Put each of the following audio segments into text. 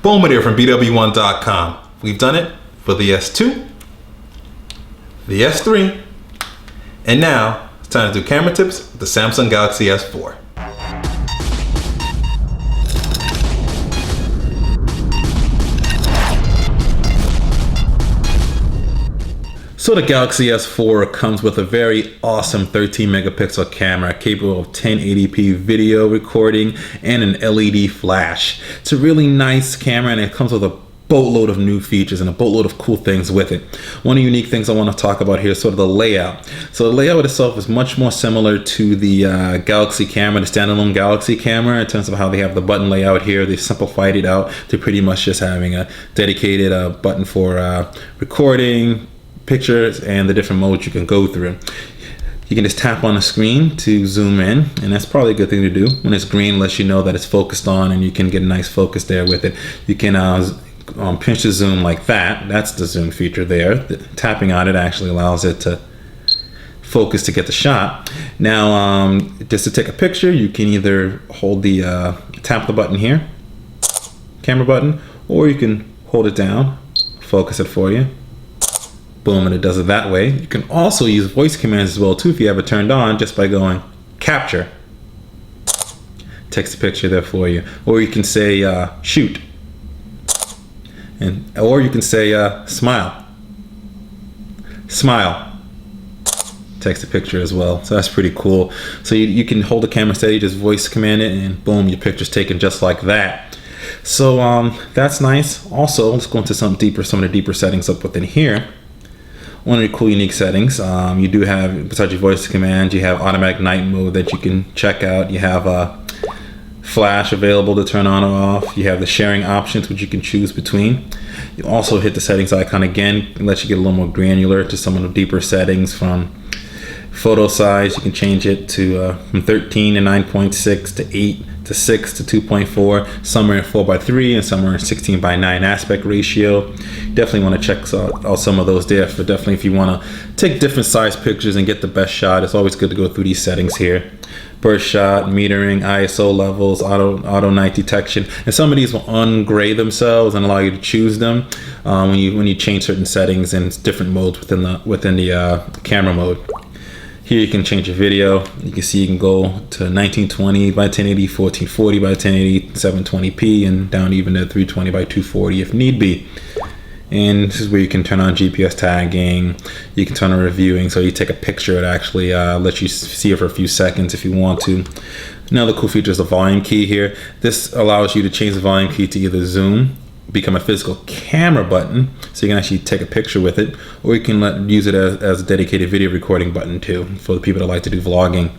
BWOne here from BWOne.com. We've done it for the S2, the S3, and now it's time to do camera tips with the Samsung Galaxy S4. So the Galaxy S4 comes with a very awesome 13 megapixel camera capable of 1080p video recording and an LED flash. It's a really nice camera and it comes with a boatload of new features and a boatload of cool things with it. One of the unique things I want to talk about here is sort of the layout. So the layout itself is much more similar to the Galaxy camera, the standalone Galaxy camera, in terms of how they have the button layout here. They've simplified it out to pretty much just having a dedicated button for recording, pictures, and the different modes you can go through. You can just tap on the screen to zoom in, and that's probably a good thing to do. When it's green, it lets you know that it's focused on, and you can get a nice focus there with it. You can pinch the zoom like that. That's the zoom feature there. Tapping on it actually allows it to focus to get the shot. Now, just to take a picture, you can either hold the tap the button here, camera button, or you can hold it down, focus it for you. Boom, and it does it that way. You can also use voice commands as well too if you have it turned on, just by going capture. Takes a picture there for you. Or you can say shoot. Or you can say smile. Smile. Takes a picture as well. So that's pretty cool. So you can hold the camera steady, just voice command it, and boom, your picture's taken just like that. So that's nice. Also, let's go into some of the deeper settings up within here. One of the cool unique settings, you do have, besides your voice command, you have automatic night mode that you can check out. You have a flash available to turn on or off. You have the sharing options, which you can choose between. You also hit the settings icon again. It lets you get a little more granular to some of the deeper settings. From photo size, you can change it to from 13 to 9.6 to 8 to 6 to 2.4. Some are in 4:3 and some are in 16:9 aspect ratio. Definitely want to check out some of those there. For definitely, if you want to take different size pictures and get the best shot, it's always good to go through these settings here. Burst shot, metering, ISO levels, auto night detection, and some of these will ungray themselves and allow you to choose them when you change certain settings and different modes within the camera mode. Here you can change your video. You can see you can go to 1920 by 1080, 1440 by 1080, 720p, and down even to 320 by 240 if need be. And this is where you can turn on GPS tagging. You can turn on reviewing, so you take a picture, it actually lets you see it for a few seconds if you want to. Another cool feature is the volume key here. This allows you to change the volume key to either zoom, become a physical camera button, so you can actually take a picture with it, or you can use it as a dedicated video recording button too, for the people that like to do vlogging.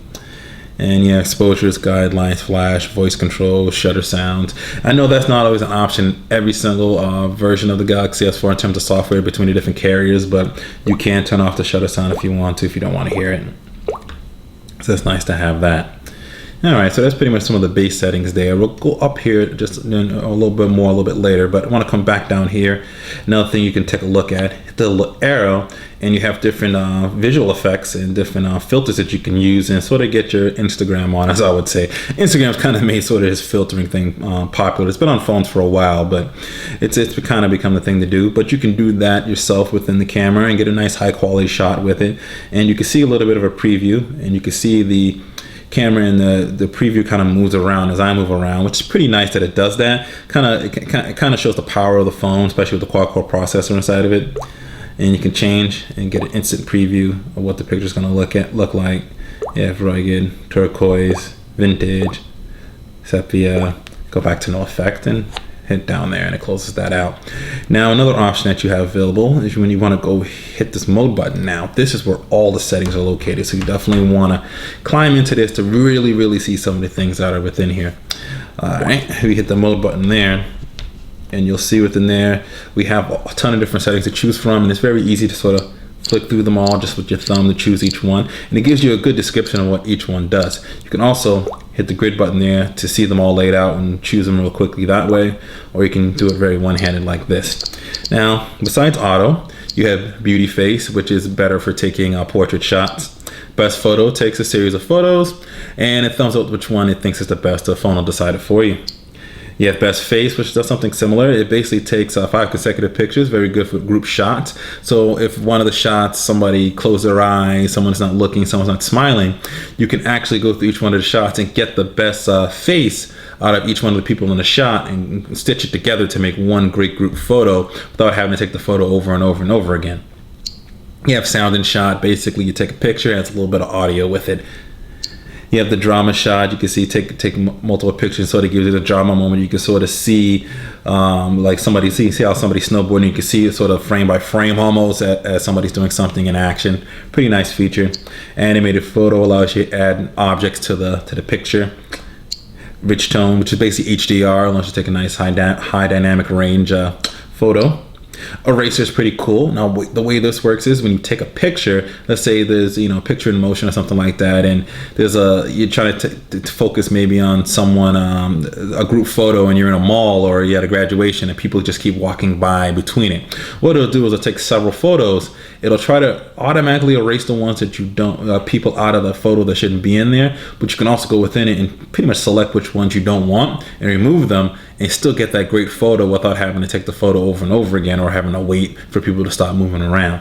And yeah, exposures, guidelines, flash, voice control, shutter sounds. I know that's not always an option every single version of the Galaxy S4 in terms of software between the different carriers, but you can turn off the shutter sound if you want to, if you don't want to hear it. So it's nice to have that. Alright, so that's pretty much some of the base settings there. We'll go up here just a little bit more a little bit later, but I want to come back down here. Another thing you can take a look at, hit the little arrow, and you have different visual effects and different filters that you can use and sort of get your Instagram on, as I would say. Instagram's kind of made sort of this filtering thing popular. It's been on phones for a while, but it's kind of become the thing to do. But you can do that yourself within the camera and get a nice high quality shot with it. And you can see a little bit of a preview, and you can see the camera and the preview kind of moves around as I move around, which is pretty nice that it does that. It kind of shows the power of the phone, especially with the quad-core processor inside of it. And you can change and get an instant preview of what the picture is going to look like. Yeah, rugged, turquoise, vintage, sepia. Go back to no effect and hit down there, and it closes that out. Now, another option that you have available is when you want to go hit this mode button. Now, this is where all the settings are located, so you definitely want to climb into this to really see some of the things that are within here. All right, we hit the mode button there, and you'll see within there we have a ton of different settings to choose from, and it's very easy to sort of flick through them all just with your thumb to choose each one, and it gives you a good description of what each one does. You can also hit the grid button there to see them all laid out and choose them real quickly that way, or you can do it very one-handed like this. Now, besides auto, you have beauty face, which is better for taking portrait shots. Best photo takes a series of photos, and it thumbs up which one it thinks is the best. The phone will decide it for you. You have best face, which does something similar. It basically takes 5 consecutive pictures, very good for group shots. So if one of the shots, somebody closed their eyes, someone's not looking, someone's not smiling, you can actually go through each one of the shots and get the best face out of each one of the people in the shot and stitch it together to make one great group photo without having to take the photo over and over and over again. You have sound and shot. Basically, you take a picture, it has a little bit of audio with it. You have the drama shot. You can see take multiple pictures, so it gives you the drama moment. You can sort of see like somebody see how somebody's snowboarding. You can see it sort of frame by frame almost as somebody's doing something in action. Pretty nice feature. Animated photo allows you to add objects to the picture. Rich tone, which is basically HDR, allows you to take a nice high dynamic range photo. Eraser is pretty cool. Now the way this works is when you take a picture, let's say there's a picture in motion or something like that, and there's you're trying to focus maybe on someone, a group photo, and you're in a mall or you're at a graduation and people just keep walking by between it. What it'll do is it'll take several photos. It'll try to automatically erase the ones that you don't people out of the photo that shouldn't be in there, but you can also go within it and pretty much select which ones you don't want and remove them and still get that great photo without having to take the photo over and over again or having to wait for people to stop moving around.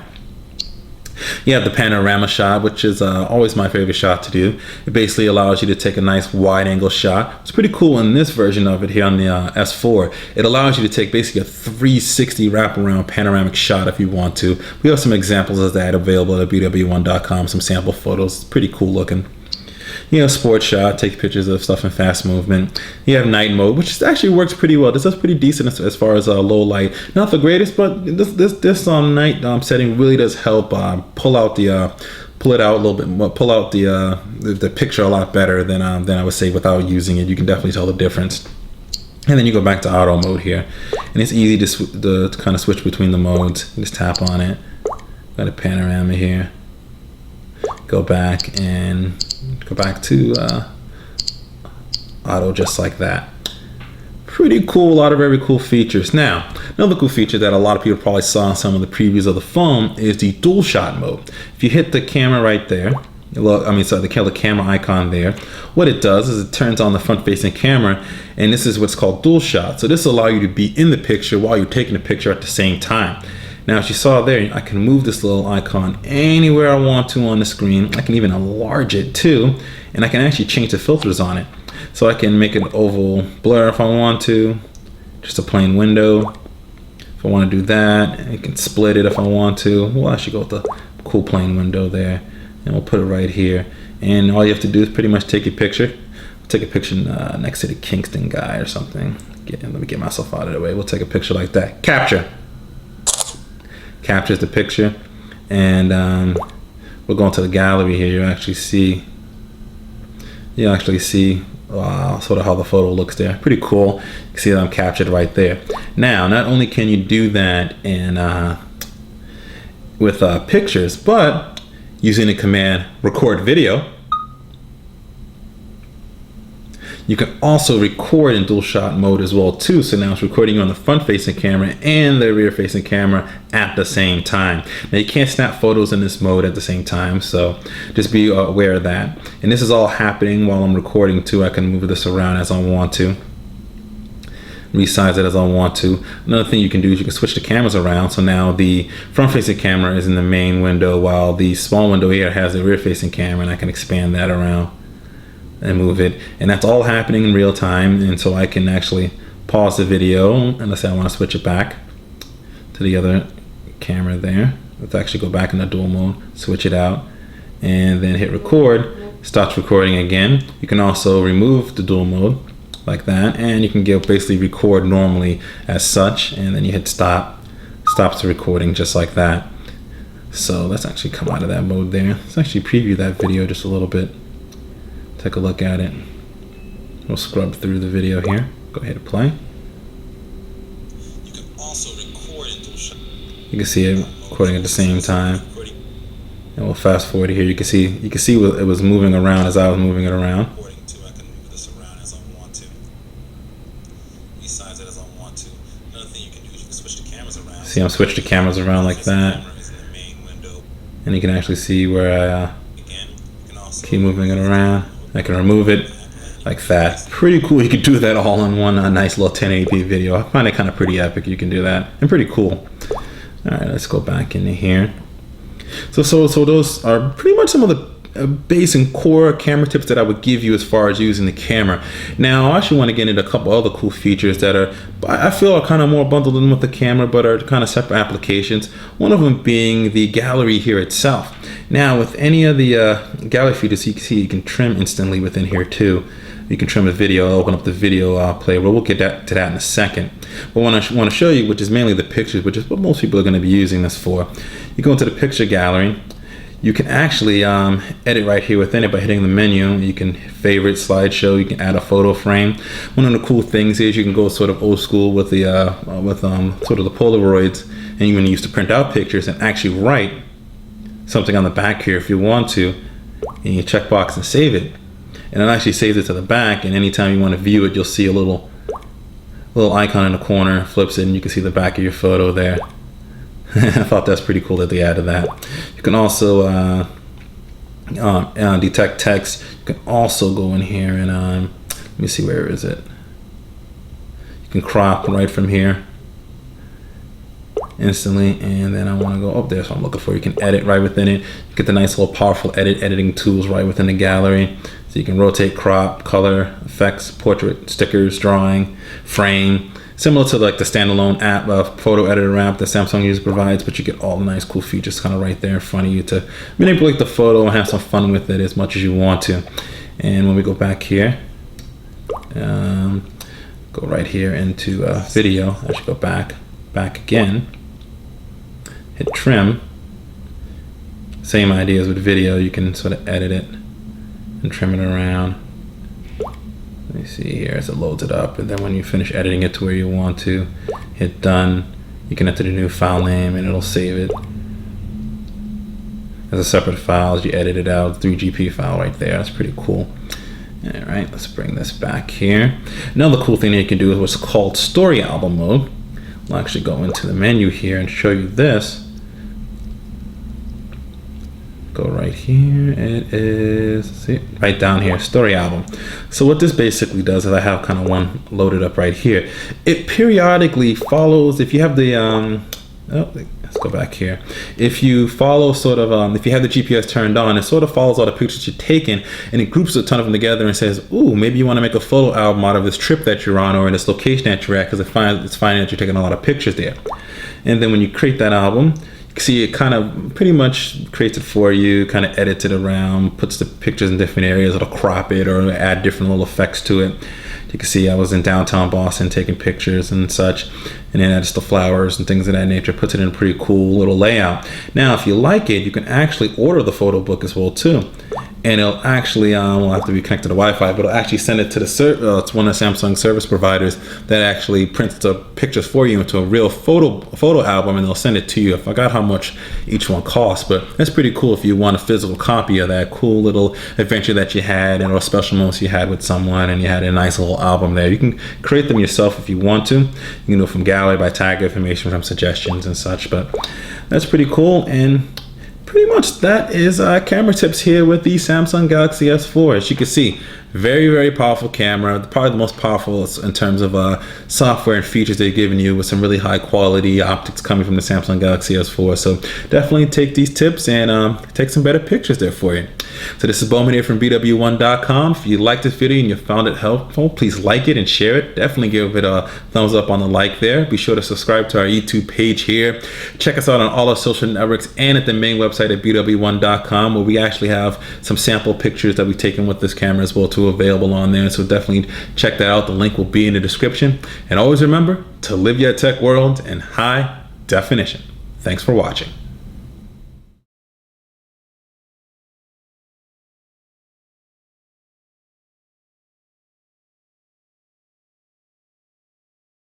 You have the panorama shot, which is always my favorite shot to do. It basically allows you to take a nice wide angle shot. It's pretty cool in this version of it here on the S4. It allows you to take basically a 360 wraparound panoramic shot if you want to. We have some examples of that available at BWOne.com, some sample photos. It's pretty cool looking. You have sports shot, take pictures of stuff in fast movement. You have night mode, which actually works pretty well. This is pretty decent as far as low light. Not the greatest, but this night setting really does help pull it out a little bit more, pull out the picture a lot better than I would say without using it. You can definitely tell the difference. And then you go back to auto mode here, and it's easy to kind of switch between the modes. You just tap on it. Got a panorama here. Go back to auto just like that. Pretty cool, a lot of very cool features. Now, another cool feature that a lot of people probably saw in some of the previews of the phone is the dual shot mode. If you hit the camera right there, the camera icon there, what it does is it turns on the front facing camera, and this is what's called dual shot. So this will allow you to be in the picture while you're taking the picture at the same time. Now, as you saw there, I can move this little icon anywhere I want to on the screen. I can even enlarge it too, and I can actually change the filters on it. So I can make an oval blur if I want to, just a plain window. If I want to do that, I can split it if I want to. We'll actually go with the cool plain window there, and we'll put it right here. And all you have to do is pretty much take a picture. Take a picture next to the Kingston guy or something. Let me get myself out of the way. We'll take a picture like that. Capture. Captures the picture, and we're going to the gallery here. You actually see sort of how the photo looks there. Pretty cool. You can see that I'm captured right there. Now, not only can you do that with pictures, but using the command record video, you can also record in dual shot mode as well too. So now it's recording on the front facing camera and the rear facing camera at the same time. Now you can't snap photos in this mode at the same time, so just be aware of that. And this is all happening while I'm recording too. I can move this around as I want to, resize it as I want to. Another thing you can do is you can switch the cameras around. So now the front facing camera is in the main window while the small window here has the rear facing camera, and I can expand that around and move it, and that's all happening in real time. And so I can actually pause the video, and let's say I want to switch it back to the other camera there. Let's actually go back in the dual mode, switch it out, and then hit record. Starts recording again. You can also remove the dual mode like that, and you can basically record normally as such, and then you hit stop. Stops the recording just like that. So let's actually come out of that mode there. Let's actually preview that video just a little bit. Take a look at it. We'll scrub through the video here. Go ahead and play. You can also record in dual shot. You can see it recording at the same time. And we'll fast forward here. You can see it was moving around as I was moving it around. See, I'm switching the cameras around like that. And you can actually see where I keep moving it around. I can remove it. like that. Pretty cool. You could do that all in one nice little 1080p video. I find it kind of pretty epic. You can do that and pretty cool. All right, let's go back into here. So those are pretty much some of the base and core camera tips that I would give you as far as using the camera. Now I actually want to get into a couple other cool features that I feel are kind of more bundled in with the camera, but are kind of separate applications. One of them being the gallery here itself. Now with any of the gallery features, you can see you can trim instantly within here too. You can trim a video, open up the video player. We'll get to that in a second. But what I want to show you, which is mainly the pictures, which is what most people are going to be using this for. You go into the picture gallery. You can actually edit right here within it by hitting the menu. You can favorite, slideshow. You can add a photo frame. One of the cool things is you can go sort of old school with the sort of the Polaroids, and you can use to print out pictures and actually write something on the back here if you want to, and you checkbox and save it, and it actually saves it to the back. And anytime you want to view it, you'll see a little icon in the corner, flips it, and you can see the back of your photo there. I thought that's pretty cool that they added that. You can also detect text. You can also go in here and let me see, where is it? You can crop right from here instantly, and then I want to go up there, so I'm looking for. You can edit right within it. You get the nice little powerful editing tools right within the gallery. So you can rotate, crop, color, effects, portrait, stickers, drawing, frame. Similar to like the standalone app, photo editor app that Samsung user provides, but you get all the nice cool features kind of right there in front of you to manipulate the photo and have some fun with it as much as you want to. And when we go back here, go right here into video. I should go back again, hit trim. Same idea as with video, you can sort of edit it and trim it around. Let me see here as it loads it up, and then when you finish editing it to where you want to, hit done. You can enter the new file name and it'll save it as a separate file as you edit it out. 3GP file right there. That's pretty cool. All right, let's bring this back here. Another cool thing that you can do is what's called story album mode. We'll actually go into the menu here and show you this. Go right here. It is, see, right down here, story album. So what this basically does is I have kind of one loaded up right here. It periodically follows, if you have the let's go back here. If you follow sort of if you have the GPS turned on, it sort of follows all the pictures you've taken, and it groups a ton of them together and says, ooh, maybe you want to make a photo album out of this trip that you're on or in this location that you're at, because it's finding that you're taking a lot of pictures there. And then when you create that album, see, it kind of pretty much creates it for you, kind of edits it around, puts the pictures in different areas, it'll crop it or add different little effects to it. You can see I was in downtown Boston taking pictures and such, and then adds the flowers and things of that nature, puts it in a pretty cool little layout. Now, if you like it, you can actually order the photo book as well too. And it'll actually, we'll have to be connected to Wi-Fi, but it'll actually send it to the it's one of Samsung service providers that actually prints the pictures for you into a real photo album, and they'll send it to you. I forgot how much each one costs, but that's pretty cool if you want a physical copy of that cool little adventure that you had and or special moments you had with someone, and you had a nice little album there. You can create them yourself if you want to. You can do it from gallery by tag information, from suggestions and such, but that's pretty cool. And pretty much that is camera tips here with the Samsung Galaxy S4. As you can see, very, very powerful camera, probably the most powerful in terms of software and features they've given you, with some really high quality optics coming from the Samsung Galaxy S4. So definitely take these tips and take some better pictures there for you. So this is Bowman here from BWOne.com. If you liked this video and you found it helpful, please like it and share it. Definitely give it a thumbs up on the like there. Be sure to subscribe to our YouTube page here. Check us out on all our social networks and at the main website at BWOne.com, where we actually have some sample pictures that we've taken with this camera as well too, available on there. So definitely check that out. The link will be in the description. And always remember to live your tech world in high definition. Thanks for watching.